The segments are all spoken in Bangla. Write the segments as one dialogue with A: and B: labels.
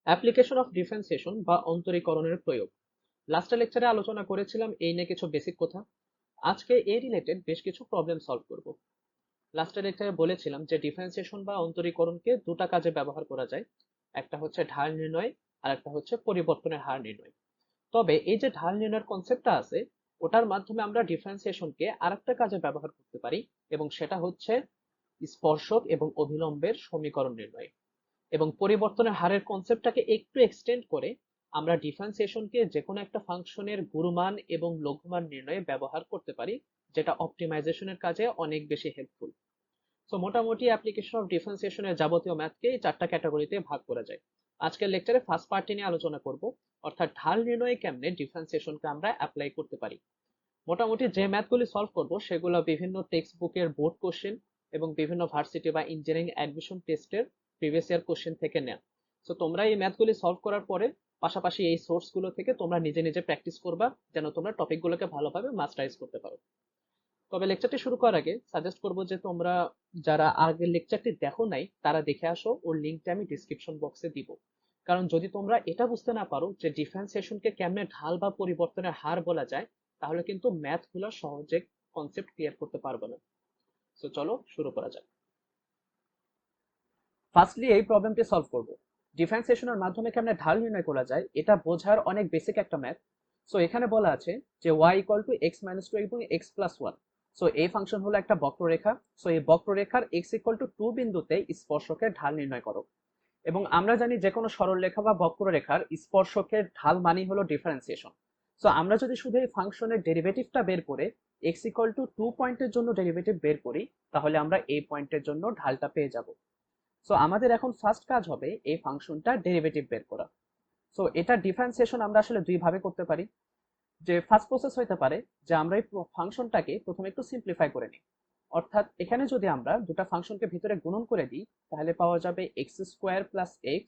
A: অ্যাপ্লিকেশন অফ ডিফারেন্সিয়েশন বা অন্তরীকরণের প্রয়োগ। লাস্টের লেকচারে আলোচনা করেছিলাম এই নিয়ে কিছু বেসিক কথা। আজকে এই রিলেটেড বেশ কিছু প্রবলেম সলভ করব। লাস্টের লেকচারে বলেছিলাম যে ডিফারেন্সিয়েশন বা অন্তরীকরণকে দুটা কাজে ব্যবহার করা যায়। একটা হচ্ছে ঢাল নির্ণয় আর একটা হচ্ছে পরিবর্তনের হার নির্ণয়। তবে এই যে ঢাল নির্ণয়ের কনসেপ্টটা আছে ওটার মাধ্যমে আমরা ডিফারেন্সিয়েশনকে আরেকটা কাজে ব্যবহার করতে পারি, এবং সেটা হচ্ছে স্পর্শক এবং অভিলম্বের সমীকরণ নির্ণয়। এবং পরিবর্তনের হারের কনসেপ্টটাকে একটু এক্সটেন্ড করে আমরা ডিফারেন্সিয়েশনকে যে কোনো একটা ফাংশনের গুরুমান এবং লঘুমান নির্ণয়ে ব্যবহার করতে পারি, যেটা অপটিমাইজেশনের কাজে অনেক বেশি হেল্পফুল। সো মোটামুটি অ্যাপ্লিকেশন অফ ডিফারেন্সিয়েশনের যাবতীয় ম্যাথকে এই চারটা ক্যাটাগরিতে ভাগ করা যায়। আজকের লেকচারে ফার্স্ট পার্টি নিয়ে আলোচনা করব, অর্থাৎ ঢাল নির্ণয়ে কেমনে ডিফারেন্সিয়েশনকে আমরা অ্যাপ্লাই করতে পারি। মোটামুটি যে ম্যাথগুলি সলভ করব সেগুলো বিভিন্ন টেক্সট বুকের বোর্ড কোশ্চেন এবং বিভিন্ন ভার্সিটি বা ইঞ্জিনিয়ারিং অ্যাডমিশন টেস্টের প্রিভিয়াস ইয়ার কোশ্চেন থেকে নেন। সো তোমরা এই ম্যাথগুলি সলভ করার পরে পাশাপাশি এই সোর্সগুলো থেকে তোমরা নিজে নিজে প্র্যাকটিস করবা, যেন তোমরা টপিকগুলোকে ভালোভাবে মাস্টারাইজ করতে পারো। তবে লেকচারটি শুরু করার আগে সাজেস্ট করব যে তোমরা যারা আগের লেকচারটি দেখো নাই তারা দেখে আসো, ওর লিঙ্কটা আমি ডিসক্রিপশন বক্সে দিব। কারণ যদি তোমরা এটা বুঝতে না পারো যে ডিফারেন্সিয়েশনকে কেমনে ঢাল বা পরিবর্তনের হার বলা যায়, তাহলে কিন্তু ম্যাথগুলো সহজে কনসেপ্ট ক্লিয়ার করতে পারবে না। সো চলো শুরু করা যাক। ফার্স্টলি এই প্রবলেমটি সলভ করব। ডিফারেন্সিয়েশনের মাধ্যমে কেমনে ঢাল নির্ণয় করা যায় এটা বোঝার অনেক বেসিক একটা ম্যাথ। সো এখানে বলা আছে যে y = x - 2 এবং x + 1। সো এই ফাংশন হলো একটা বক্ররেখা। সো এই বক্ররেখার x = 2 বিন্দুতে স্পর্শকের ঢাল নির্ণয় করো। এবং আমরা জানি যে কোনো সরলরেখা বা বক্ররেখার স্পর্শকের ঢাল মানেই হলো ডিফারেন্সিয়েশন। সো আমরা যদি শুধু এই ফাংশনের ডেরিভেটিভটা বের করে x = 2 পয়েন্টের জন্য ডেরিভেটিভ বের করি, তাহলে আমরা এই পয়েন্টের জন্য ঢালটা পেয়ে যাব। সো আমাদের এখন ফার্স্ট কাজ হবে এই ফাংশনটা ডেরিভেটিভ বের করা। সো এটা ডিফারেন্সিয়েশন আমরা আসলে দুই ভাবে করতে পারি। যে ফার্স্ট প্রসেস হতে পারে যে আমরা এই ফাংশনটাকে প্রথমে একটু সিম্পলিফাই করে নিই। অর্থাৎ এখানে যদি আমরা দুটো ফাংশনকে ভিতরে গুণন করে দিই, তাহলে পাওয়া যাবে x² + x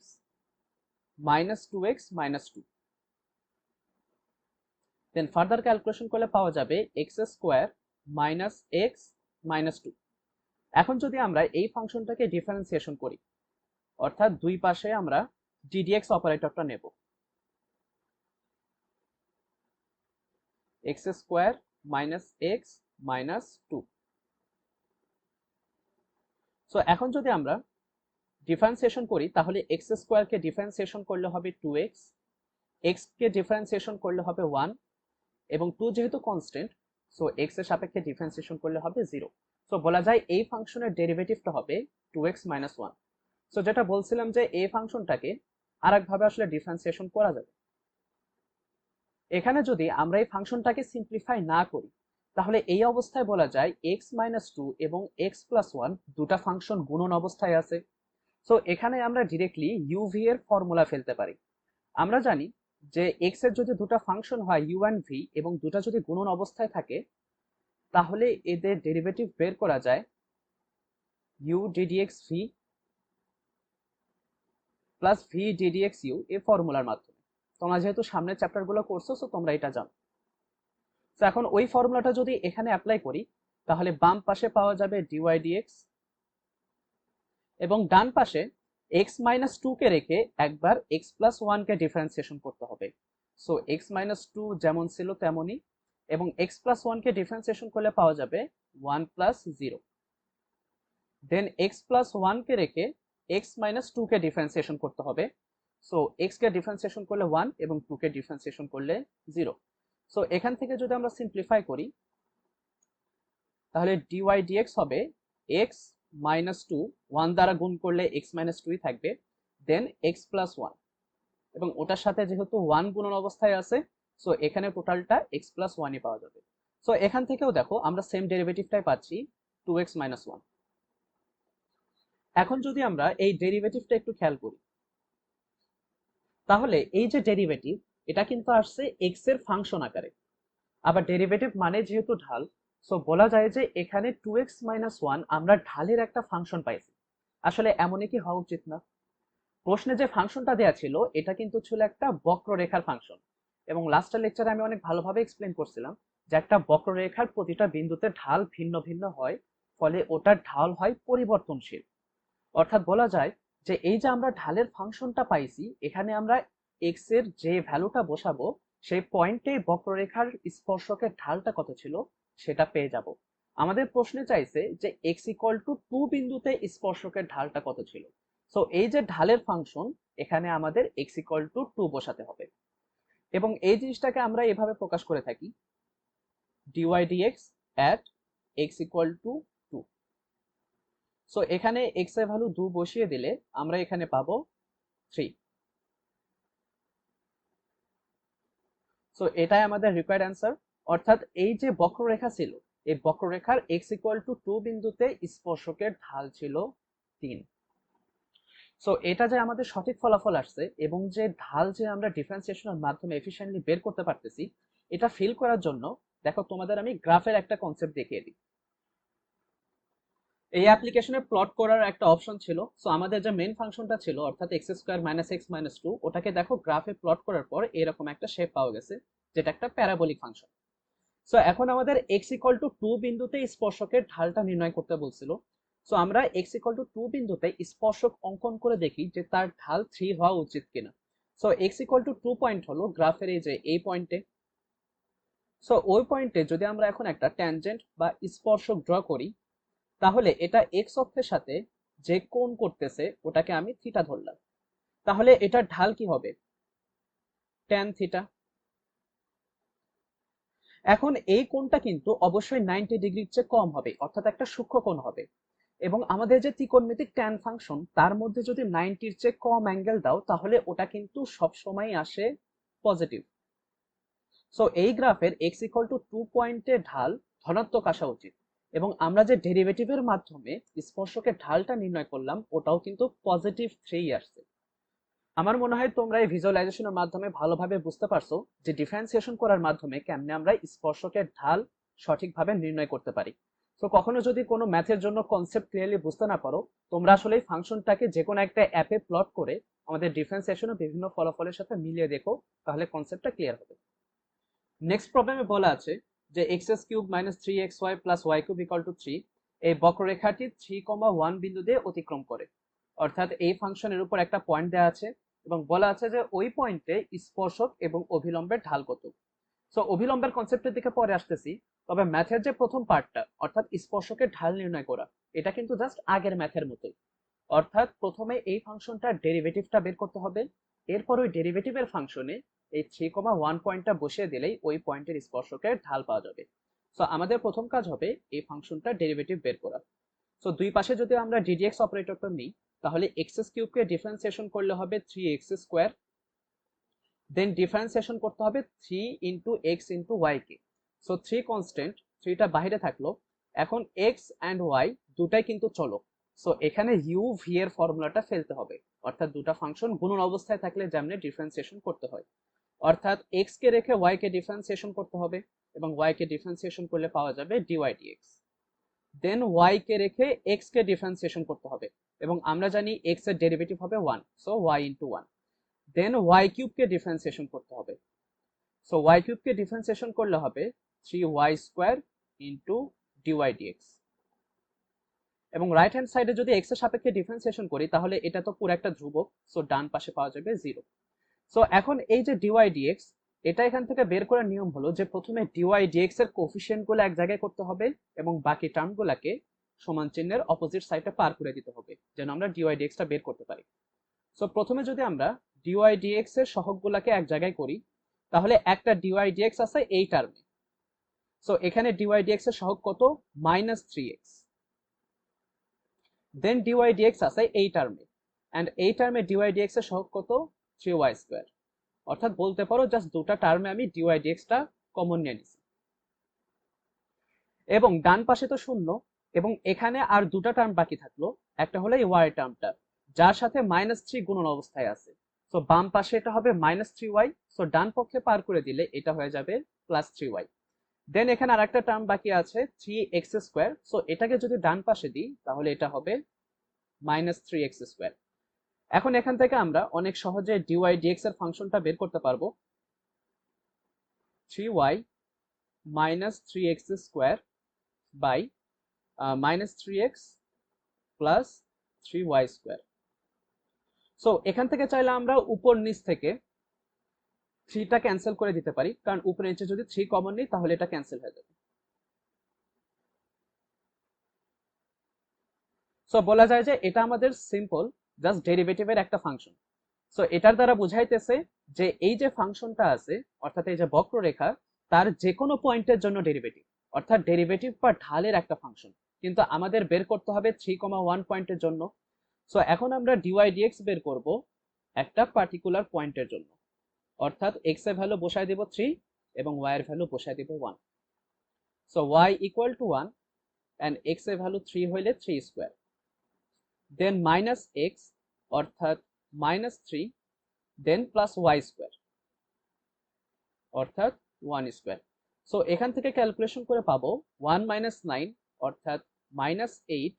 A: - 2x - 2। দেন ফার্দার ক্যালকুলেশন করলে পাওয়া যাবে x² - x - 2। এখন যদি আমরা এই ফাংশনটাকে ডিফারেন্সিয়েশন করি, অর্থাৎ দুই পাশে আমরা ddx অপারেটরটা নেব, x² - x - 2। সো এখন যদি আমরা ডিফারেন্সিয়েশন করি, তাহলে x² কে ডিফারেন্সিয়েশন করলে হবে 2x, x কে ডিফারেন্সিয়েশন করলে হবে 1, এবং 2 যেহেতু কনস্ট্যান্ট, সো x এর সাপেক্ষে ডিফারেন্সিয়েশন করলে হবে 0। সো বলা যায় এই ফাংশনের ডেরিভেটিভটা হবে 2x - 1। সো যেটা বলছিলাম যে এই ফাংশনটাকে আরেকভাবে আসলে ডিফারেন্সিয়েশন করা যাবে। এখানে যদি আমরা এই ফাংশনটাকে সিম্পলিফাই না করি, তাহলে এই অবস্থায় বলা যায় x - 2 এবং x + 1 দুটা ফাংশন গুণন অবস্থায় আছে। সো এখানে আমরা ডিরেক্টলি uv এর ফর্মুলা ফেলতে পারি। আমরা জানি যে x এর যদি দুটো ফাংশন হয় u and v এবং দুটো যদি গুণন অবস্থায় থাকে, তাহলে এদের ডেরিভেটিভ বের করা যায় u ddx v plus v ddx u এই ফর্মুলার মাধ্যমে। তোমরা যেহেতু সামনের চ্যাপ্টারগুলো করছো, সো তোমরা এটা জানো। তো এখন ওই ফর্মুলাটা যদি এখানে অ্যাপ্লাই করি, তাহলে বাম পাশে পাওয়া যাবে dy dx, এবং ডান পাশে x - 2 কে রেখে একবার x + 1 কে ডিফারেন্সিয়েশন করতে হবে। সো x - 2 যেমন ছিল তেমনই, এবং x + 1 কে ডিফারেন্সিয়েশন করলে পাওয়া যাবে 1 + 0। দেন x + 1 কে রেখে x - 2 কে ডিফারেন্সিয়েশন করতে হবে। সো x কে ডিফারেন্সিয়েশন করলে 1 এবং 2 কে ডিফারেন্সিয়েশন করলে 0। সো এখান থেকে যদি আমরা সিম্পলিফাই করি, তাহলে dy dx হবে x - 2, 1 দ্বারা গুণ করলে x - 2 থাকবে, দেন x + 1, এবং ওটার সাথে যেহেতু 1 গুণন অবস্থায় আছে, সো এখানে টোটালটা x + 1ই পাওয়া যাবে। সো এখান থেকেও দেখো আমরা সেম ডেরিভেটিভটাই পাচ্ছি 2x - 1। এখন যদি আমরা এই ডেরিভেটিভটা একটু খেয়াল করি, তাহলে এই যে ডেরিভেটিভ, এটা কিন্তু আসছে x এর ফাংশন আকারে। আবার ডেরিভেটিভ মানে যেহেতু ঢাল, সো বলা যায় যে এখানে 2x - 1 আমরা ঢালের একটা ফাংশন পাইছি। আসলে এমনই কি হওয়া উচিত না? প্রশ্নে যে ফাংশনটা দেয়া ছিল এটা কিন্তু ছিল একটা বক্ররেখার ফাংশন, এবং লাস্টের লেকচারে আমি অনেক ভালোভাবে এক্সপ্লেন করছিলাম যে একটা বক্ররেখার প্রতিটা বিন্দুতে ঢাল ভিন্ন ভিন্ন হয়, ফলে ওটার ঢাল হয় পরিবর্তনশীল। অর্থাৎ বলা যায় যে এই যে আমরা ঢালের ফাংশনটা পাইছি, এখানে আমরা এক্স এর যে ভ্যালুটা বসাবো সেই পয়েন্টে বক্ররেখার স্পর্শকের ঢালটা কত ছিল সেটা পেয়ে যাব। আমাদের প্রশ্নে চাইছে যে এক্স ইকুয়াল টু 2 বিন্দুতে স্পর্শকের ঢালটা কত ছিল। সো এই যে ঢালের ফাংশন, এখানে আমাদের এক্স ইকুয়াল টু 2 বসাতে হবে, এবং এই জিনিসটাকে আমরা এভাবে প্রকাশ করে থাকি dy dx at x equal to 2। So এখানে x এর ভ্যালু 2 বসিয়ে দিলে আমরা এখানে পাবো 3। সো এটাই আমাদের রিকোয়ার্ড অ্যান্সার। অর্থাৎ এই যে বক্ররেখা ছিল, এই বক্ররেখার x ইকুয়াল টু 2 বিন্দুতে স্পর্শকের ঢাল ছিল 3। সো এটা যে আমাদের সঠিক ফলাফল আসছে এবং যে ঢাল যে আমরা ডিফারেন্সিয়েশনের মাধ্যমে এফিশিয়েন্টলি বের করতে পারতেছি, এটা ফিল করার জন্য দেখো তোমাদের আমি গ্রাফের একটা কনসেপ্ট দেখিয়ে দিই। এই অ্যাপ্লিকেশনে প্লট করার একটা অপশন ছিল। সো আমাদের যে মেইন ফাংশনটা ছিল অর্থাৎ x square minus x minus 2, ওটাকে দেখো গ্রাফে প্লট করার পর এরকম একটা শেপ পাওয়া গেছে, যেটা একটা প্যারাবোলিক ফাংশন। সো এখন আমাদের এক্স ইকুয়াল টু 2 বিন্দুতে স্পর্শকের ঢালটা নির্ণয় করতে বলছিল। সো আমরা এক্স ইকুয়াল টু 2 বিন্দুতে স্পর্শক অঙ্কন করে দেখি যে তার ঢাল 3 হওয়া উচিত কিনা। So x equal to 2 point হলো গ্রাফের এই যে এই পয়েন্টে। সো ওই পয়েন্টে যদি আমরা এখন একটা ট্যানজেন্ট বা স্পর্শক ড্র করি, তাহলে এটা এক্স অক্ষের সাথে যে কোণ করতেছে ওটাকে আমি থিটা ধরলাম, তাহলে এটার ঢাল কি হবে? Tan theta. এখন এই কোণটা কিন্তু অবশ্যই 90 ডিগ্রির চেয়ে কম হবে, অর্থাৎ একটা সূক্ষ্ম কোণ হবে। এবং আমাদের যে ত্রিকোণমিতিক ট্যান ফাংশন, তার মধ্যে যদি 90-র চেয়ে কম অ্যাঙ্গেল দাও তাহলে ওটা কিন্তু সব সময় আসে পজিটিভ। সো এই গ্রাফের x ইকুয়াল টু 2 পয়েন্টের ঢাল ধনাত্মক আসা উচিত, এবং আমরা যে ডেরিভেটিভের মাধ্যমে স্পর্শকের ঢালটা নির্ণয় করলাম ওটাও কিন্তু পজিটিভ 3 আসছে। আমার মনে হয় তোমরা এই ভিজুয়ালাইজেশনের মাধ্যমে ভালোভাবে বুঝতে পারছো যে ডিফারেন্সিয়েশন করার মাধ্যমে কেমনে আমরা স্পর্শকের ঢাল সঠিকভাবে নির্ণয় করতে পারি। তো কখনো যদি কোনো ম্যাথের জন্য কনসেপ্ট ক্লিয়ারলি বুঝতে না পারো, তোমরা আসলে এই ফাংশনটাকে যে কোনো একটা অ্যাপে প্লট করে আমাদের ডিফারেন্সিয়েশনের বিভিন্ন ফলাফলের সাথে মিলিয়ে দেখো, তাহলে কনসেপ্টটা ক্লিয়ার হবে। নেক্সট প্রবলেমে বলা আছে যে x cube minus 3xy plus y cube equal to 3 এই বক্ররেখাটি 3,1 বিন্দু দিয়ে অতিক্রম করে। অর্থাৎ এই ফাংশনের উপর একটা পয়েন্ট দেওয়া আছে এবং বলা আছে যে ওই পয়েন্টে স্পর্শক এবং অভিলম্বের ঢাল কত। সো অভিলম্বের কনসেপ্টের দিকে পরে আসতেছি, তবে ম্যাথের যে প্রথম পার্টটা অর্থাৎ স্পর্শকের ঢাল নির্ণয় করা, এটা কিন্তু জাস্ট আগের ম্যাথের মতোই। অর্থাৎ প্রথমে এই ফাংশনটার ডেরিভেটিভটা বের করতে হবে, এরপর ওই ডেরিভেটিভের ফাংশনে এই 3,1 পয়েন্টটা বসিয়ে দিলেই ওই পয়েন্টের স্পর্শকের ঢাল পাওয়া যাবে। সো আমাদের প্রথম কাজ হবে এই ফাংশনটার ডেরিভেটিভ বের করা। সো দুই পাশে যদি আমরা ডিডিএক্স অপারেটরটা নিই, তাহলে এক্স কিউবকে ডিফারেন্সিয়েশন করলে হবে 3x স্কোয়ার, দেন ডিফারেন্সিয়েশন করতে হবে 3 ইন্টু এক্স ইন্টু ওয়াই কে। সো 3 কনস্ট্যান্ট, 3টা বাইরে থাকলো। এখন এক্স অ্যান্ড ওয়াই দুটাই কিন্তু চলক। সো এখানে ইউ ভি এর ফর্মুলাটা ফেলতে হবে, অর্থাৎ দুটা ফাংশন গুণন অবস্থায় থাকলে যেমন ডিফারেন্সিয়েশন করতে হয়, অর্থাৎ এক্স কে রেখে ওয়াই কে ডিফারেন্সিয়েশন করতে হবে এবং ওয়াই কে ডিফারেন্সিয়েশন করলে পাওয়া যাবে ডিওয়াই ডিএক্স। দেন ওয়াই কে রেখে এক্স কে ডিফারেন্সিয়েশন করতে হবে এবং আমরা জানি এক্স এর ডেরিভেটিভ হবে 1, so y into 1। Then y cube কে ডিফারেন্সিয়েশন করতে হবে। সো ওয়াই কিউব কে ডিফারেন্সিয়েশন করলে হবে 3y square into d y d x. এবং রাইট হ্যান্ড সাইডে যদি এক্স এর সাপেক্ষে ডিফারেন্সিয়েশন করি তাহলে এটা তো পুরো একটা ধ্রুবক, সো ডান পাশে পাওয়া যাবে 0। সো এখন এই যে ডিওয়াই ডিএক্স, এটা এখান থেকে বের করার নিয়ম হলো যে প্রথমে ডিওয়াই ডিএক্স এর কোফিশিয়েন্ট গুলো এক জায়গায় করতে হবে এবং বাকি টার্ম গুলাকে সমান চিহ্নের অপোজিট সাইডে পার করে দিতে হবে যেন আমরা ডিওয়াই ডিএক্স টা বের করতে পারি। সো প্রথমে যদি আমরা ডিওয়াই ডিএক্স এর সহগগুলোকে এক জায়গায় করি, তাহলে একটা ডিওয়াই ডিএক্স আছে এই টার্মে। সো এখানে ডিওয়াই ডিএক্স এর সহগ কত? -3x। দেন ডিওয়াই ডিএক্স আছে এই টার্মে, এন্ড এই টার্মে ডিওয়াই ডিএক্স এর সহগ কত? 3y square. অর্থাৎ বলতে পারো জাস্ট দুটো টার্মে আমি ডিওয়াই ডিএক্স টা কমন নিয়ে নিছি। এবং ডান পাশে তো শূন্য, এবং এখানে আর দুটো টার্ম বাকি থাকলো। একটা হলো এই y টার্মটা যার সাথে -3 গুণন অবস্থায় আছে। সো বাম পাশে এটা হবে -3y, সো ডান পক্ষে পার করে দিলে এটা হয়ে যাবে +3y। দেন এখানে আরেকটা টার্ম বাকি আছে 3x স্কয়ার, সো এটাকে যদি ডান পাশে দিই তাহলে এটা হবে -3x স্কয়ার। এখন এখান থেকে আমরা অনেক সহজে dy dx এর ফাংশনটা বের করতে পারবো। 3y -3x square by -3x plus 3y square. So এখান থেকে চাইলে আমরা উপর নিচ থেকে 3টা ক্যান্সেল করে দিতে পারি, কারণ উপরে নিচে যদি 3 কমন নিই তাহলে এটা ক্যান্সেল হয়ে যাবে। সো বলা যায় যে এটা আমাদের সিম্পল জাস্ট ডেরিভেটিভের একটা ফাংশন। সো এটার দ্বারা বুঝাইতেছে যে এই যে ফাংশনটা আছে, অর্থাৎ এই যে বক্ররেখা, তার যে কোনো পয়েন্টের জন্য ডেরিভেটিভ, অর্থাৎ ডেরিভেটিভ বা ঢালের একটা ফাংশন, কিন্তু আমাদের বের করতে হবে 3,1 পয়েন্টের জন্য। সো এখন আমরা ডিওয়াই ডিএক্স বের করব একটা পার্টিকুলার পয়েন্টের জন্য, অর্থাৎ এক্স এর ভ্যালু বসায় দেব 3 এবং ওয়াই এর ভ্যালু বসায় দেব 1। So y equal to 1 and x এর ভ্যালু 3 হইলে 3 স্কয়ার, দেন মাইনাস এক্স অর্থাৎ -3, দেন প্লাস ওয়াই স্কয়ার অর্থাৎ 1 স্কয়ার। সো এখান থেকে ক্যালকুলেশন করে পাবো 1 - 9 অর্থাৎ -8,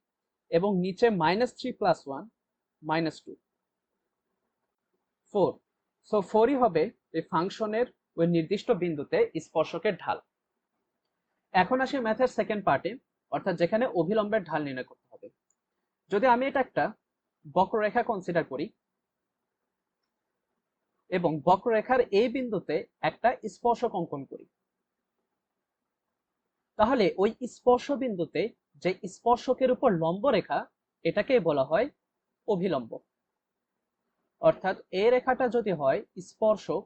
A: এবং নিচে -3 + 1 -2, 4। সো 4ই হবে এই ফাংশনের ওই নির্দিষ্ট বিন্দুতে স্পর্শকের ঢাল। এখন আসি ম্যাথের সেকেন্ড পার্টে, অর্থাৎ যেখানে অভিলম্বের ঢাল নির্ণয় করতে হবে। যদি আমি এটা একটা বক্ররেখা কনসিডার করি এবং বক্ররেখার এই বিন্দুতে একটা স্পর্শক অঙ্কন করি, তাহলে ওই স্পর্শ বিন্দুতে যে স্পর্শকের উপর লম্ব রেখা, এটাকে বলা হয় অভিলম্ব। অর্থাৎ এই রেখাটা যদি হয় স্পর্শক,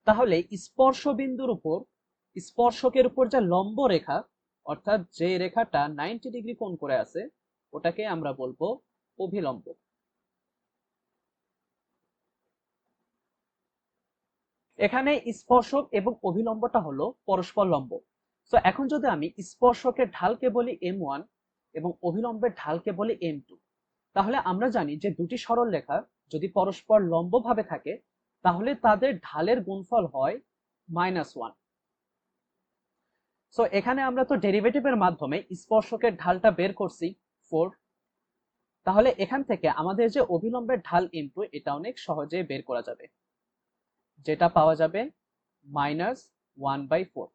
A: তাহলে স্পর্শ বিন্দুর উপর স্পর্শকের উপর যে লম্ব রেখা, অর্থাৎ যে রেখাটা 90 ডিগ্রি কোণ করে আছে, ওটাকে আমরা বলবো অভিলম্ব। এখানে স্পর্শক এবং অভিলম্বটা হলো পরস্পর লম্ব। তো এখন যদি আমি স্পর্শকের ঢালকে বলি m1 এবং অভিলম্বের ঢালকে বলি m2, তাহলে আমরা জানি যে দুটি সরল রেখা যদি পরস্পর লম্ব ভাবে থাকে তাহলে তাদের ঢালের গুণফল হয় -1। সো এখানে আমরা তো ডেরিভেটিভের মাধ্যমে স্পর্শকের ঢালটা বের করছি 4, তাহলে এখান থেকে আমাদের যে অভিলম্বের ঢাল m2, এটা অনেক সহজে বের করা যাবে, যেটা পাওয়া যাবে -1/4।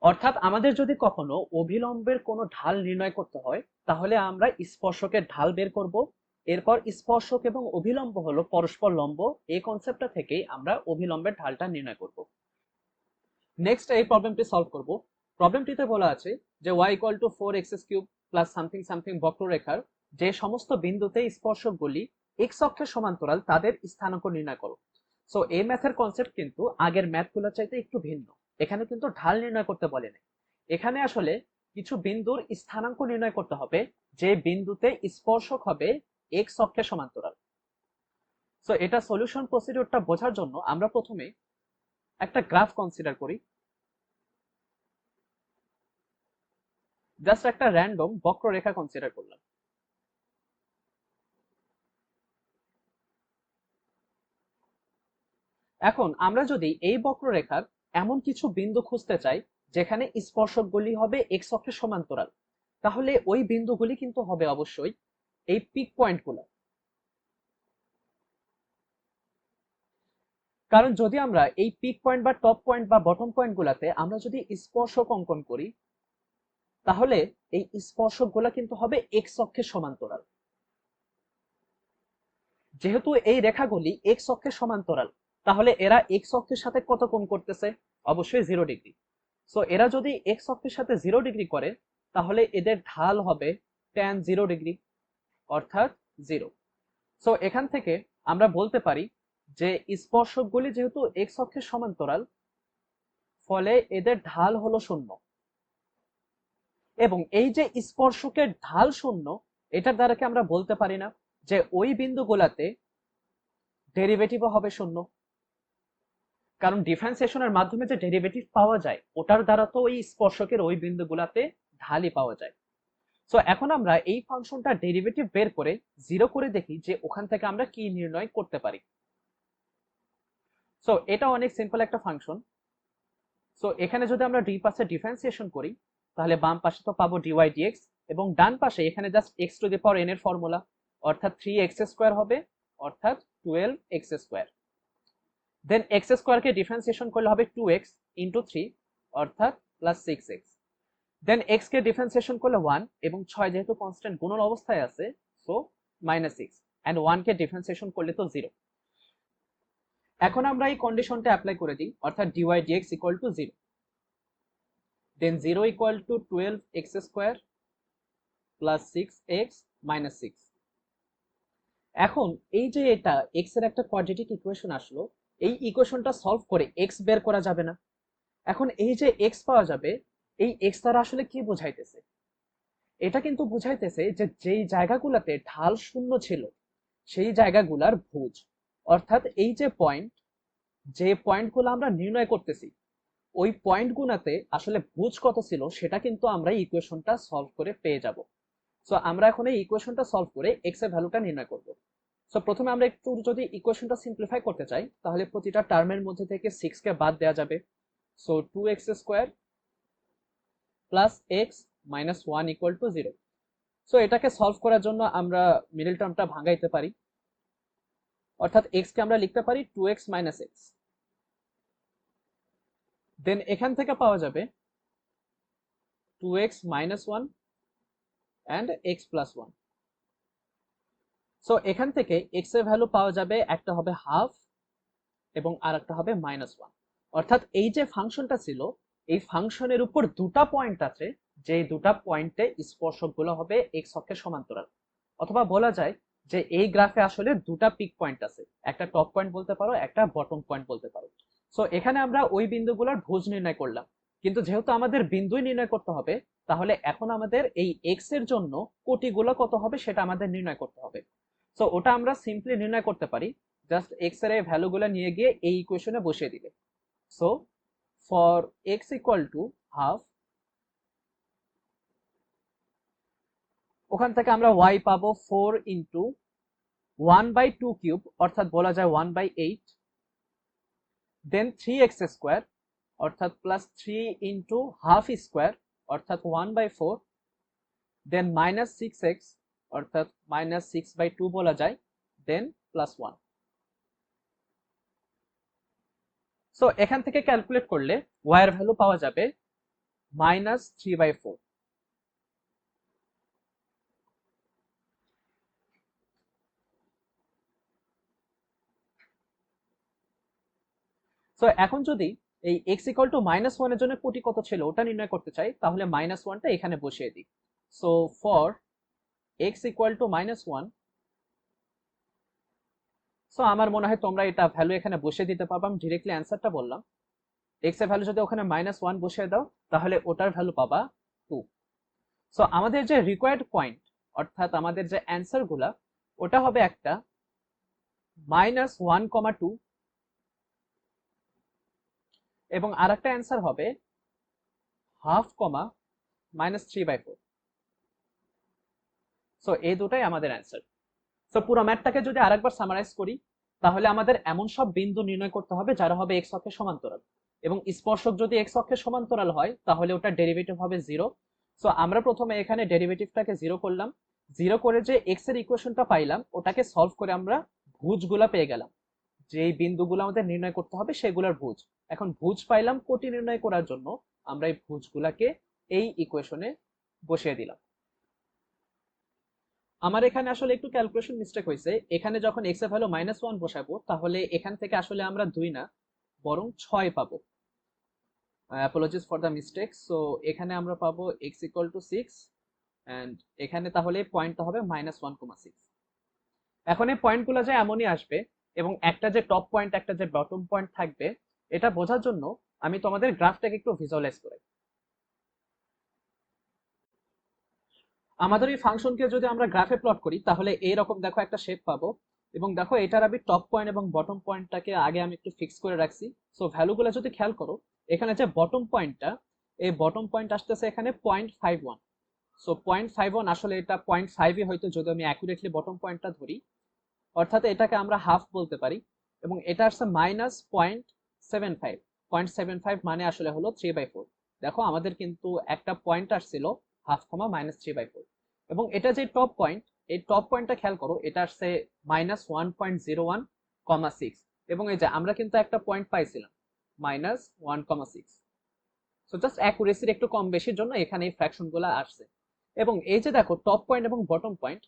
A: অর্থাৎ আমাদের যদি কখনো অভিলম্বের কোনো ঢাল নির্ণয় করতে হয় তাহলে আমরা স্পর্শকের ঢাল বের করব, এরপর স্পর্শক এবং অভিলম্ব হলো পরস্পর লম্ব, এই কনসেপ্টটা থেকেই আমরা অভিলম্বের ঢালটা নির্ণয় করব। নেক্সট এই প্রবলেমটি সলভ করব। প্রবলেমটিতে বলা আছে যে y = 4x³ plus something something বক্ররেখার যে সমস্ত বিন্দুতে স্পর্শকগুলি x অক্ষের সমান্তরাল তাদের স্থানাঙ্ক নির্ণয় করো। সো এই ম্যাথের কনসেপ্ট কিন্তু আগের ম্যাথগুলো চাইতে একটু ভিন্ন। এখানে কিন্তু ঢাল নির্ণয় করতে বলেনি, এখানে আসলে কিছু বিন্দুর স্থানাঙ্ক নির্ণয় করতে হবে যে বিন্দুতে স্পর্শক হবে x অক্ষের সমান্তরাল। সো এটা সলিউশন প্রসিডিউরটা বোঝার জন্য আমরা প্রথমে একটা গ্রাফ কনসিডার করি। জাস্ট একটা র্যান্ডম বক্ররেখা কনসিডার করলাম। এখন আমরা যদি এই বক্ররেখার এমন কিছু বিন্দু খুঁজতে চাই যেখানে স্পর্শকগুলি হবে x অক্ষের সমান্তরাল, তাহলে ওই বিন্দুগুলি কিন্তু হবে অবশ্যই এই পিক পয়েন্টগুলো। কারণ যদি আমরা এই পিক পয়েন্ট বা টপ পয়েন্ট বা বটম পয়েন্ট গুলাতে আমরা যদি স্পর্শক অঙ্কন করি, তাহলে এই স্পর্শকগুলো কিন্তু হবে x অক্ষের সমান্তরাল। যেহেতু এই রেখাগুলি x অক্ষের সমান্তরাল, তাহলে এরা x অক্ষের সাথে কত কোণ করতেছে? অবশ্যই 0 ডিগ্রি। সো এরা যদি x অক্ষের সাথে 0 ডিগ্রি করে তাহলে এদের ঢাল হবে tan 0 ডিগ্রি অর্থাৎ 0। সো এখান থেকে আমরা বলতে পারি যে স্পর্শকগুলি যেহেতু x অক্ষের সমান্তরাল, ফলে এদের ঢাল হলো 0। এবং এই যে স্পর্শকের ঢাল 0, এটার দ্বারা কি আমরা বলতে পারি না যে ওই বিন্দুগুলাতে ডেরিভেটিভও হবে 0? কারণ ডিফারেন্সিয়েশনের মাধ্যমে যে ডেরিভেটিভ পাওয়া যায় ওটার দ্বারা তো ওই স্পর্শকের ওই বিন্দুগুলাতে ঢালই পাওয়া যায়। সো এখন আমরা এই ফাংশনটা ডেরিভেটিভ বের করে 0 করে দেখি যে ওখান থেকে আমরা কি নির্ণয় করতে পারি। সো এটা অনেক সিম্পল একটা ফাংশন। সো এখানে যদি আমরা দুই পাশে ডিফারেন্সিয়েশন করি তাহলে বাম পাশে তো পাবো dy dx, এবং ডান পাশে এখানে জাস্ট x⁴n এর ফর্মুলা, অর্থাৎ 3x² হবে অর্থাৎ 12x²। দেন x² কে ডিফারেন্সিয়েশন করলে হবে 2x * 3 অর্থাৎ +6x। দেন এক্স কে ডিফারেন্সিয়েশন করলে 1 এবং 6 যেহেতু কনস্ট্যান্ট গুণন অবস্থায় আছে সো -6 এন্ড 1 কে ডিফারেন্সিয়েশন করলে তো 0। এখন আমরা এই কন্ডিশনটা অ্যাপ্লাই করে দিই, অর্থাৎ dy dx equal to 0। Then 0 equal to 12x square plus 6x minus 6। এখন এই যে এটা x এর একটা কোয়াড্রেটিক ইকুয়েশন আসলো, এই ইকুয়েশনটা সলভ করে x বের করা যাবে না? এখন এই যে x পাওয়া যাবে, এই x দ্বারা আসলে কি বোঝাইতেছে? এটা কিন্তু বুঝাইতেছে যে যেই জায়গাগুলোতে ঢাল শূন্য ছিল সেই জায়গাগুলার ভুজ, অর্থাৎ এই যে পয়েন্ট, যে পয়েন্টগুলো আমরা নির্ণয় করতেছি ওই পয়েন্টগুলোতে আসলে ভুজ কত ছিল সেটা কিন্তু আমরা ইকুয়েশনটা সলভ করে পেয়ে যাব। সো আমরা এখন এই ইকুয়েশনটা সলভ করে x এর ভ্যালুটা নির্ণয় করব। সো প্রথমে আমরা একটু যদি ইকুয়েশনটা সিম্পলিফাই করতে চাই তাহলে প্রতিটা টার্মের মধ্যে থেকে 6 কে বাদ দেওয়া যাবে। So 2x square plus x minus 1 equal to 0। So এটাকে সলভ করার জন্য আমরা মিডল টার্মটা ভাঙাইতে পারি, অর্থাৎ x কে আমরা লিখতে পারি 2x মাইনাস x। দেন এখান থেকে পাওয়া যাবে 2x minus 1 and x plus 1। So এখান থেকে x এর ভ্যালু পাওয়া যাবে, একটা হবে হাফ এবং আরেকটা হবে -1। অর্থাৎ এই যে ফাংশনটা ছিল এই ফাংশনের উপর দুটা পয়েন্ট আছে, যে দুটা পয়েন্টে স্পর্শকগুলো হবে x অক্ষের সমান্তরাল। অথবা বলা যায় যে এই গ্রাফে আসলে দুটা পিক পয়েন্ট আছে, একটা টপ পয়েন্ট বলতে পারো, একটা বটম পয়েন্ট বলতে পারো। সো এখানে আমরা ওই বিন্দুগুলোর ভুজ নির্ণয় করলাম, কিন্তু যেহেতু আমাদের বিন্দুই নির্ণয় করতে হবে তাহলে এখন আমাদের এই x এর জন্য কোটিগুলো কত হবে সেটা আমাদের নির্ণয় করতে হবে। সো ওটা আমরা সিম্পলি নির্ণয় করতে পারি জাস্ট x এর এই ভ্যালুগুলো নিয়ে গিয়ে এই ইকুয়েশনে বসিয়ে দিলে। So for x equal to half, ওখান থেকে আমরা y পাবো 4 ইন্টু 1/2 কিউব, অর্থাৎ বলা যায় 1/8। দেন 3x স্কয়ার অর্থাৎ প্লাস 3 ইন্টু হাফ স্কয়ার অর্থাৎ 1/4। দেন মাইনাস 6x অর্থাৎ -6/2 বলা যায়, দেন প্লাস 1। সো এখান থেকে ক্যালকুলেট করলে y এর ভ্যালু পাওয়া যাবে -3/4। সো এখন যদি এই x ইকুয়াল টু -1 এর জন্য কোটি কত ছিল ওটা নির্ণয় করতে চাই তাহলে -1টা এখানে বসিয়ে দিই। So for x equal to -1, so আমার মনে হয় তোমরা এটা ভ্যালু এখানে বসিয়ে দিতে পারবে। আমি ডিরেক্টলি অ্যান্সারটা বললাম, x এর ভ্যালু যদি ওখানে -1 বসিয়ে দাও তাহলে ওটার ভ্যালু পাবা 2। সো আমাদের যে রিকোয়ার্ড পয়েন্ট অর্থাৎ আমাদের যে অ্যান্সার গুলা ওটা হবে একটা -1,2 এবং আরেকটা অ্যান্সার হবে হাফ কমা -3/4। সো এই দুটাই আমাদের অ্যান্সার। সো পুরো ম্যাথটাকে যদি আরেকবার সামারাইজ করি তাহলে আমাদের এমন সব বিন্দু নির্ণয় করতে হবে যারা হবে x অক্ষের সমান্তরাল, এবং স্পর্শক যদি x অক্ষের সমান্তরাল হয় তাহলে ওটা ডেরিভেটিভ হবে 0। সো আমরা প্রথমে এখানে ডেরিভেটিভটাকে 0 করলাম, 0 করে যে x এর ইকুয়েশনটা পাইলাম ওটাকে সলভ করে আমরা ভুজগুলা পেয়ে গেলাম, যে বিন্দুগুলো আমাদের নির্ণয় করতে হবে সেগুলোর ভুজ। এখন ভুজ পাইলাম, কোটি নির্ণয় করার জন্য আমরা এই ভুজগুলাকে এই ইকুয়েশনে বসিয়ে দিলাম। আমার এখানে আসলে একটু ক্যালকুলেশন মিস্টেক হয়েছে, এখানে যখন x এর ভ্যালু -1 বসাবো তাহলে এখান থেকে আসলে আমরা 2 না বরং 6 পাবো। Apologies for the mistake. So এখানে আমরা পাবো x ইকুয়াল টু 6 এন্ড এখানে তাহলে পয়েন্টটা হবে -1,6। এখন এই পয়েন্টগুলো যে এমনই আসবে এবং একটা যে টপ পয়েন্ট একটা যে বটম পয়েন্ট থাকবে এটা বোঝার জন্য আমি তোমাদের গ্রাফটাকে একটু ভিজুয়ালাইজ করি। আমাদের এই ফাংশনকে যদি আমরা গ্রাফে প্লট করি তাহলে এইরকম দেখো একটা শেপ পাবো, এবং দেখো এটার আমি টপ পয়েন্ট এবং বটম পয়েন্টটাকে আগে আমি একটু ফিক্স করে রাখছি। সো ভ্যালুগুলো যদি খেয়াল করো এখানে যে বটম পয়েন্টটা, এই বটম পয়েন্ট আসতেছে এখানে 0.51। সো 0.51 আসলে এটা 0.5ই হয়তো যদি আমি অ্যাকুরেটলি বটম পয়েন্টটা ধরি, অর্থাৎ এটাকে আমরা হাফ বলতে পারি, এবং এটা আসছে -0.75। 0.75 মানে আসলে হলো 3/4। দেখো আমাদের কিন্তু একটা পয়েন্ট আসছিল হাফ কমা -3/4, এবং এটা যে টপ পয়েন্ট, এই টপ পয়েন্টটা খেয়াল করো এটা আসছে -1.01,6, এবং এই যে আমরা কিন্তু একটা পয়েন্ট পাইছিলাম -1,6। সো জাস্ট অ্যাকুরেসির একটু কম বেশির জন্য এখানে এই ফ্র্যাকশনগুলো আসছে। এবং এই যে দেখো টপ পয়েন্ট এবং বটম পয়েন্ট,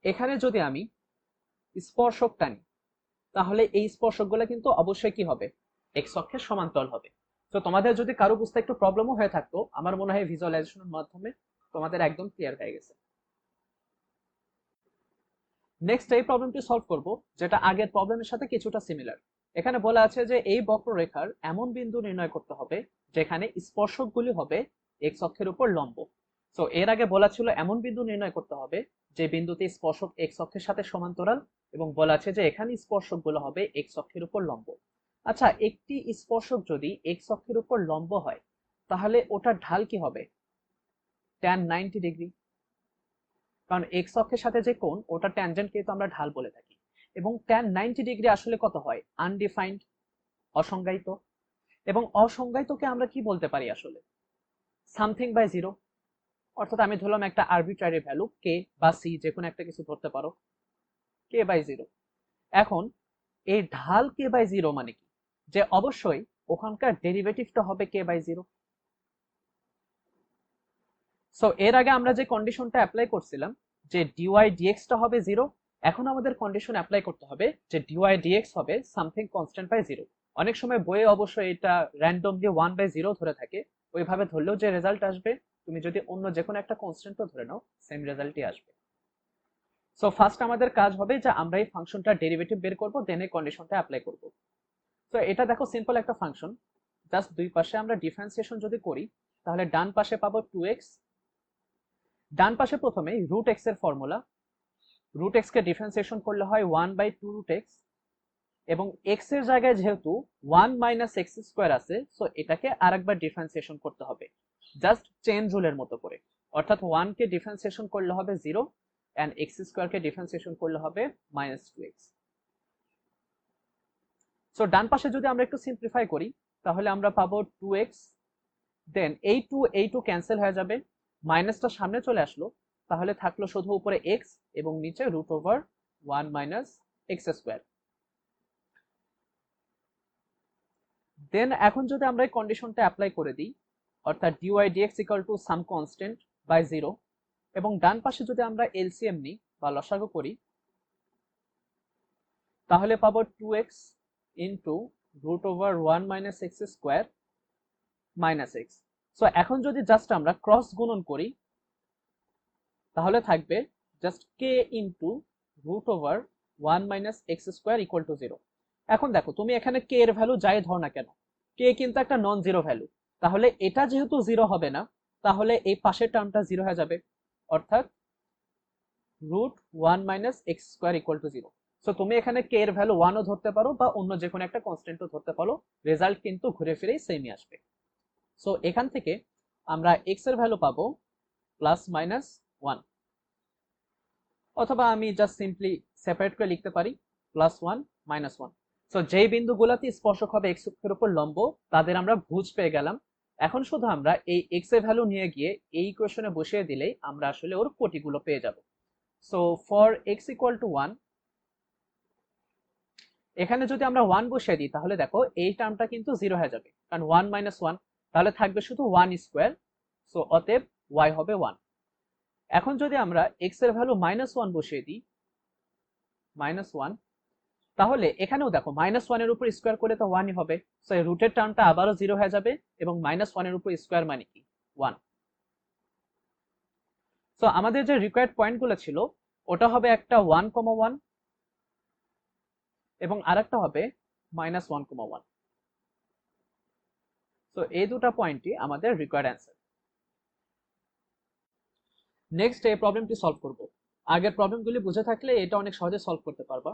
A: এখানে যদি আমি স্পর্শক টানি তাহলে এই স্পর্শকগুলো কিন্তু অবশ্যই কি হবে, এক্স অক্ষের সমান্তরাল হবে। তো তোমাদের যদি কারো বুঝতে একটু প্রবলেমও হয়ে থাকতো, আমার মনে হয় ভিজুয়ালাইজেশনের মাধ্যমে তোমাদের একদম ক্লিয়ার হয়ে গেছে। নেক্সট এই প্রবলেমটি সলভ করব যেটা আগের প্রবলেমের সাথে কিছুটা সিমিলার। এখানে বলা আছে যে এই বক্ররেখার এমন বিন্দু নির্ণয় করতে হবে যেখানে স্পর্শকগুলি হবে এক্স অক্ষের উপর লম্ব। সো এর আগে বলা ছিল এমন বিন্দু নির্ণয় করতে হবে যে বিন্দুতে স্পর্শক এক্স অক্ষের সাথে সমান্তরাল, এবং বলা আছে যে এখানে স্পর্শকগুলো হবে এক্স অক্ষের উপর লম্ব। আচ্ছা, একটি স্পর্শক যদি এক্স অক্ষের উপর লম্ব হয় তাহলে ওটার ঢাল কি হবে, tan 90 ডিগ্রি। কারণ এক্স অক্ষের সাথে যে কোণ ওটা ট্যানজেন্টকে তো আমরা ঢাল বলে থাকি, এবং tan 90 ডিগ্রি আসলে কত হয়, আনডিফাইন্ড, অসংজ্ঞায়িত। এবং অসংজ্ঞায়িতকে আমরা কি বলতে পারি আসলে, সামথিং বাই জিরো। অর্থাৎ আমি ধরলাম একটা আরবিট্রারি ভ্যালু কে বা সি, যে কোনো একটা কিছু ধরতে পারো, কে বাই জিরো। এখন এই ঢাল কে বাই জিরো মানে কি, যে অবশ্যই ওখানকার ডেরিভেটিভটা হবে কে বাই জিরো। সো এর আগে আমরা যে কন্ডিশনটা অ্যাপ্লাই করছিলাম যে ডিওয়াই ডিএক্স টা হবে জিরো, এখন আমাদের কন্ডিশন অ্যাপ্লাই করতে হবে যে ডিওয়াই ডিএক্স হবে সামথিং কনস্ট্যান্ট বাই জিরো। অনেক সময় বইয়ে অবশ্যই এটা র্যান্ডমলি 1/0 ধরে থাকে, ওইভাবে ধরলেও যে রেজাল্ট আসবে, তুমি যদি অন্য যে কোনো একটা কনস্ট্যান্টও ধরে নাও সেম রেজাল্টই আসবে। সো ফার্স্ট আমাদের কাজ হবে যে আমরা এই ফাংশনটার ডেরিভেটিভ বের করব, দেন এই কন্ডিশনটা অ্যাপ্লাই করব। তো এটা দেখো সিম্পল একটা ফাংশন, জাস্ট দুই পাশে আমরা ডিফারেন্সিয়েশন যদি করি তাহলে ডান পাশে পাবো 2x। ডান পাশে প্রথমে রুট এক্স এর ফর্মুলা, রুট এক্স কে ডিফারেন্সিয়েশন করলে হয় 1/2 রুট এক্স, এবং এক্স এর জায়গায় যেহেতু 1 মাইনাস এক্স স্কোয়ার আছে, সো এটাকে আরেকবার ডিফারেন্সিয়েশন করতে হবে জাস্ট চেন রুলের মতো করে। অর্থাৎ 1 কে ডিফারেন্সিয়েশন করলে হবে 0 এন্ড এক্স স্কোয়ার কে ডিফারেন্সিয়েশন করলে হবে -2x। সো ডান পাশে যদি আমরা একটু সিম্পলিফাই করি তাহলে আমরা পাবো 2x, দেন এই টু ক্যান্সেল হয়ে যাবে, মাইনাসটা সামনে চলে আসলো, তাহলে থাকলো শুধু উপরে x এবং নিচে root over 1 minus x square. Then এখন যদি আমরা এই কন্ডিশনটা অ্যাপ্লাই করে দিই, অর্থাৎ dy dx equal to some constant by 0, এবং ডান পাশে যদি আমরা এলসিএম নিই বা লসাগু করি তাহলে পাবো 2x into root over 1 minus x square minus x. So এখন যদি জাস্ট আমরা ক্রস গুণন করি তাহলে থাকবে জাস্ট কে into root over 1 minus x square equal to 0। এখন দেখো তুমি এখানে কে এর ভ্যালু যাই ধর না কেন, কে কিন্তু একটা নন জিরো ভ্যালু, তাহলে এটা যেহেতু জিরো হবে না তাহলে এই পাশের টার্মটা জিরো হয়ে যাবে, অর্থাৎ root 1 minus x square equal to 0। So তুমি এখানে কে এর ভ্যালু 1 ও ধরতে পারো বা অন্য যে কোনো একটা কনস্ট্যান্টও ধরতে পারো, রেজাল্ট কিন্তু ঘুরে ফিরে সেমই আসবে। সো এখান থেকে আমরা এক্স এর ভ্যালু পাবো প্লাস মাইনাস 1, অথবা আমি জাস্ট সিম্পলি সেপারেট করে লিখতে পারি প্লাস 1 মাইনাস 1। সো যেই বিন্দুগুলোতে স্পর্শক হবে এক্স অক্ষের উপর লম্ব তাদের আমরা ভুজ পেয়ে গেলাম। এখন শুধু আমরা এই এক্স এর ভ্যালু নিয়ে গিয়ে এই ইকুয়েশনে বসিয়ে দিলেই আমরা আসলে ওর কোটিগুলো পেয়ে যাব। So for x equal to 1, এখানে যদি আমরা 1 বসিয়ে দিই তাহলে দেখো এই টার্মটা কিন্তু 0 হয়ে যাবে, কারণ 1 মাইনাস 1, তাহলে থাকবে শুধু 1 স্কোয়ার। সো অতএব y হবে 1। এখন যদি আমরা x এর ভ্যালু -1 বসিয়ে দিই, -1, তাহলে এখানেও দেখো -1 এর উপর স্কোয়ার করলে তো 1ই হবে, সো এই রুটের টার্মটা আবারও 0 হয়ে যাবে, এবং -1 এর উপর স্কোয়ার মানে কি 1। সো আমাদের যে রিকোয়ার্ড পয়েন্টগুলো ছিল ওটা হবে একটা 1,1 এবং আরেকটা হবে -1,1। সো এই দুটো পয়েন্টই আমাদের রিকোয়ার্ড অ্যান্সার। নেক্সট এই প্রবলেমটি সলভ করব। আগের প্রবলেমগুলি বুঝে থাকলে এটা অনেক সহজে সলভ করতে পারবা।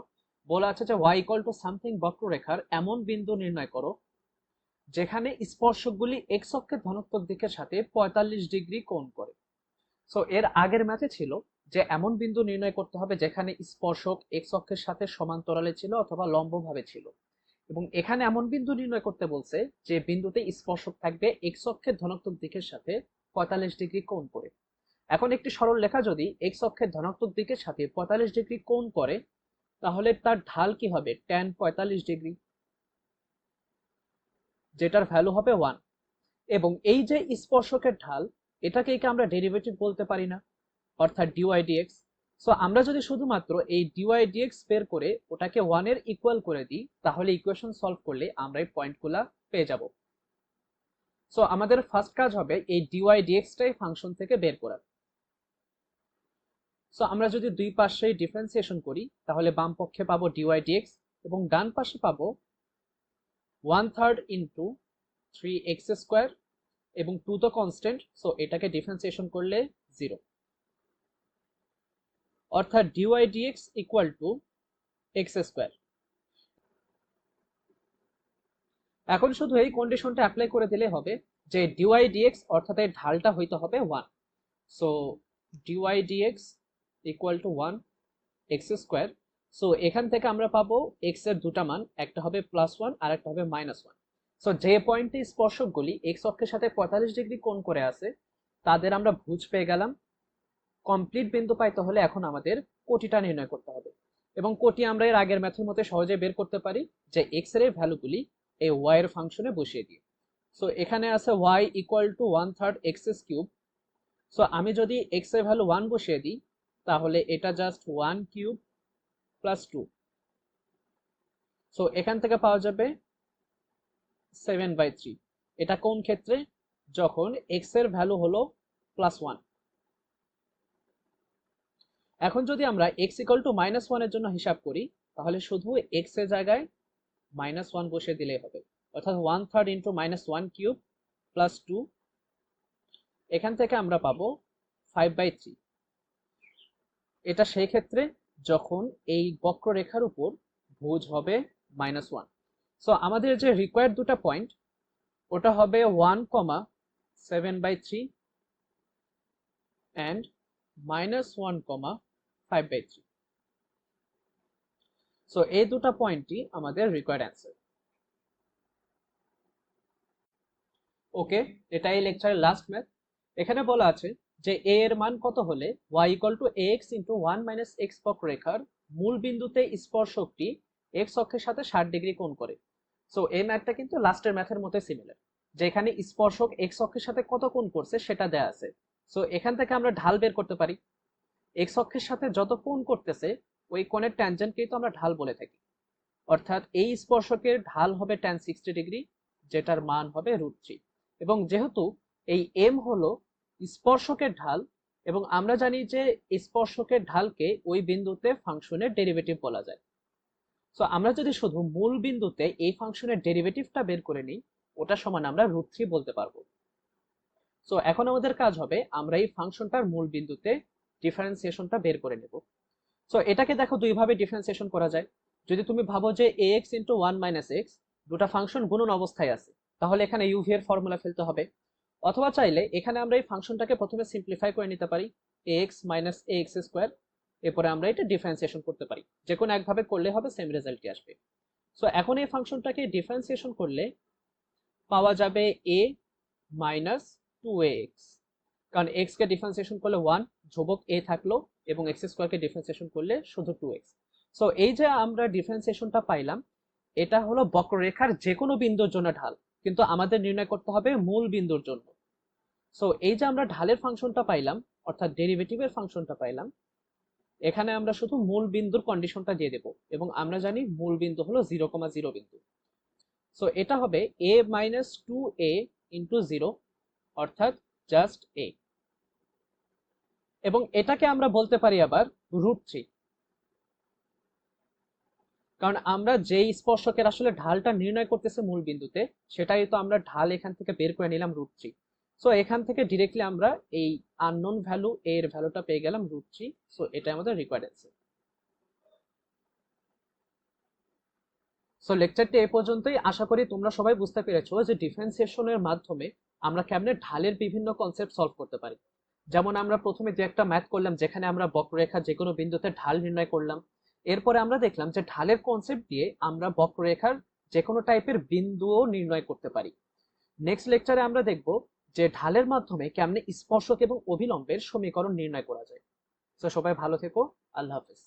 A: বলা আছে যে y ইকুয়াল টু সামথিং বক্ররেখার এমন বিন্দু নির্ণয় করো যেখানে স্পর্শকগুলি x অক্ষের ধনাত্মক দিকের সাথে 45 ডিগ্রি কোণ করে। সো এর আগের ম্যাথে ছিল যে এমন বিন্দু নির্ণয় করতে হবে যেখানে স্পর্শক x অক্ষের সাথে সমান্তরালে ছিল অথবা লম্বভাবে ছিল, এবং এখানে এমন বিন্দু নির্ণয় করতে বলছে যে বিন্দুতে স্পর্শক থাকবে x অক্ষের ধনাত্মক দিকের সাথে 45 ডিগ্রি কোণ করে। এখন একটি সরল রেখা যদি x অক্ষের ধনাত্মক দিকের সাথে 45 ডিগ্রি কোণ করে তাহলে তার ঢাল কি হবে, tan 45 ডিগ্রি, যেটার ভ্যালু হবে 1। এবং এই যে স্পর্শকের ঢাল, এটাকে আমরা ডেরিভেটিভ বলতে পারি না, অর্থাৎ ডিওয়াই ডিএক্স। সো আমরা যদি শুধুমাত্র এই ডিওয়াই ডিএক্স বের করে ওটাকে 1 এর ইকুয়াল করে দিই, তাহলে ইকুয়েশন সলভ করলে আমরা এই পয়েন্টগুলা পেয়ে যাব। সো আমাদের ফার্স্ট কাজ হবে এই ডিওয়াই ডিএক্সটাই ফাংশন থেকে বের করা। সো আমরা যদি দুই পাশেই ডিফারেন্সিয়েশন করি, তাহলে বাম পক্ষে পাবো ডিওয়াই ডিএক্স এবং ডান পাশে পাবো 1/3 ইন্টু 3x² এবং 2 তো কনস্ট্যান্ট, সো এটাকে ডিফারেন্সিয়েশন করলে 0, অর্থাৎ dy d x equal two x²। এখন শুধু এই কন্ডিশনটা অ্যাপ্লাই করে দিলে হবে যে ডিওয়াই ডিএক্স অর্থাৎ এর ঢালটা হইতে হবে 1। So d y d x equal to 1 x²। So এখান থেকে আমরা পাবো x এর দুটা মান, একটা হবে +1 আর একটা হবে -1। সো যে পয়েন্টে স্পর্শকগুলি x অক্ষের সাথে 45 ডিগ্রি কোণ করে আছে তাদের আমরা ভুজ পেয়ে গেলাম। কমপ্লিট বিন্দু পাইতে হলে এখন আমাদের কোটিটা নির্ণয় করতে হবে, এবং কোটি আমরা এর আগের ম্যাথের মধ্যে সহজে বের করতে পারি যে x এর ভ্যালুগুলি এই y এর ফাংশনে বসিয়ে দিই। সো এখানে আছে y equal to 1/3 x³ so আমি যদি x এর ভ্যালু 1 বসিয়ে দিই, তাহলে এটা জাস্ট 1³ + 2। সো এখান থেকে পাওয়া যাবে 7/3। এটা কোন ক্ষেত্রে? যখন x এর ভ্যালু হলো +1। এখন যদি আমরা x ইকুয়াল টু -1 এর জন্য হিসাব করি, তাহলে শুধু x এর জায়গায় -1 বসিয়ে দিলেই হবে, অর্থাৎ 1/3 ইন্টু -1³ + 2। এখান থেকে আমরা পাবো 5/3। এটা সেই ক্ষেত্রে যখন এই বক্ররেখার উপর ভুজ হবে -1। সো আমাদের যে রিকোয়ার্ড দুটো পয়েন্ট, ওটা হবে 1,7/3 and -1,5/3। সো এই দুটো পয়েন্টই আমাদের রিকোয়ার্ড অ্যান্সার। ওকে, এটা এই লেকচারের লাস্ট ম্যাথ। এখানে বলা আছে যে a এর মান কত হলে y equal to ax into 1 - x বক্ররেখার মূল বিন্দুতে স্পর্শকটি x অক্ষের সাথে 60 ডিগ্রি কোণ করে। সো এই ম্যাথটা কিন্তু লাস্টের ম্যাথের মতো সিমিলার, যেখানে স্পর্শক x অক্ষের সাথে কত কোণ করছে সেটা দেয়া আছে। সো এখান থেকে আমরা ঢাল বের করতে পারি। x অক্ষের সাথে যত কোণ করতেছে ওই কোণের ট্যানজেন্টকেই তো আমরা ঢাল বলে থাকি, অর্থাৎ এই স্পর্শকের ঢাল হবে tan 60 ডিগ্রি, যেটার মান হবে √3। এবং যেহেতু এই m হলো স্পর্শকের ঢাল, এবং আমরা জানি যে স্পর্শকের ঢালকে ওই বিন্দুতে ফাংশনের ডেরিভেটিভ বলা যায়। সো আমরা যদি শুধু মূল বিন্দুতে এই ফাংশনের ডেরিভেটিভটা বের করে নিই, ওটা সমান আমরা √3 বলতে পারবো। সো এখন আমাদের কাজ হবে আমরা এই ফাংশনটার মূল বিন্দুতে ডিফারেন্সিয়েশনটা বের করে নেব। সো এটাকে দেখো দুইভাবে ডিফারেন্সিয়েশন করা যায়। যদি তুমি ভাবো যে ax ইন্টু 1 - x দুটা ফাংশন গুণন অবস্থায় আছে, তাহলে এখানে uv এর ফর্মুলা ফেলতে হবে। অথবা চাইলে এখানে আমরা এই ফাংশনটাকে প্রথমে সিম্পলিফাই করে নিতে পারি, ax - ax², এরপরে আমরা এটা ডিফারেন্সিয়েশন করতে পারি। যে কোনো একভাবে করলে হবে, সেম রেজাল্টই আসবে। সো এখন এই ফাংশনটাকে ডিফারেন্সিয়েশন করলে পাওয়া যাবে a - 2ax, কারণ x কে ডিফারেন্সিয়েশন করলে 1 ধ্রুবক a থাকলো, এবং x² কে ডিফারেন্সিয়েশন করলে শুধু 2x। সো এই যে আমরা ডিফারেন্সিয়েশনটা পাইলাম, এটা হলো বক্ররেখার যে কোনো বিন্দুর জন্য ঢাল, কিন্তু আমাদের নির্ণয় করতে হবে মূল বিন্দুর জন্য। সো এই যে আমরা ঢালের ফাংশনটা পাইলাম, অর্থাৎ ডেরিভেটিভের ফাংশনটা পাইলাম, এখানে আমরা শুধু মূল বিন্দুর কন্ডিশনটা দিয়ে দেব, এবং আমরা জানি মূল বিন্দু হলো 0,0 বিন্দু। সো এটা হবে a - 2a ইন্টু 0, অর্থাৎ জাস্ট a। এবং এটাকে আমরা বলতে পারি আবার √3, কারণ আমরা যেই স্পর্শকের আসলে ঢালটা নির্ণয় করতেছে মূল বিন্দুতে, সেটাই তো আমরা ঢাল এখান থেকে বের করে নিলাম √3। সো এখান থেকে ডিরেক্টলি আমরা এই আননোন ভ্যালু a এর ভ্যালুটা পেয়ে গেলাম √3। সো এটা আমাদের রিকোয়ার্ড অ্যান্সার। সো লেকচারটি এই পর্যন্তই। আশা করি তোমরা সবাই বুঝতে পেরেছো যে ডিফারেন্সিয়েশনের মাধ্যমে আমরা কেমনে ঢালের বিভিন্ন কনসেপ্ট সলভ করতে পারি। যেমন আমরা প্রথমে যে একটা ম্যাথ করলাম, যেখানে আমরা বক্ররেখা যে কোনো বিন্দুতে ঢাল নির্ণয় করলাম। এরপরে আমরা দেখলাম যে ঢালের কনসেপ্ট দিয়ে আমরা বক্ররেখার যে কোনো টাইপের বিন্দুও নির্ণয় করতে পারি। নেক্সট লেকচারে আমরা দেখব যে ঢালের মাধ্যমে কেমনে স্পর্শক এবং অভিলম্বের সমীকরণ নির্ণয় করা যায়। তো সবাই ভালো থেকো, আল্লাহ হাফেজ।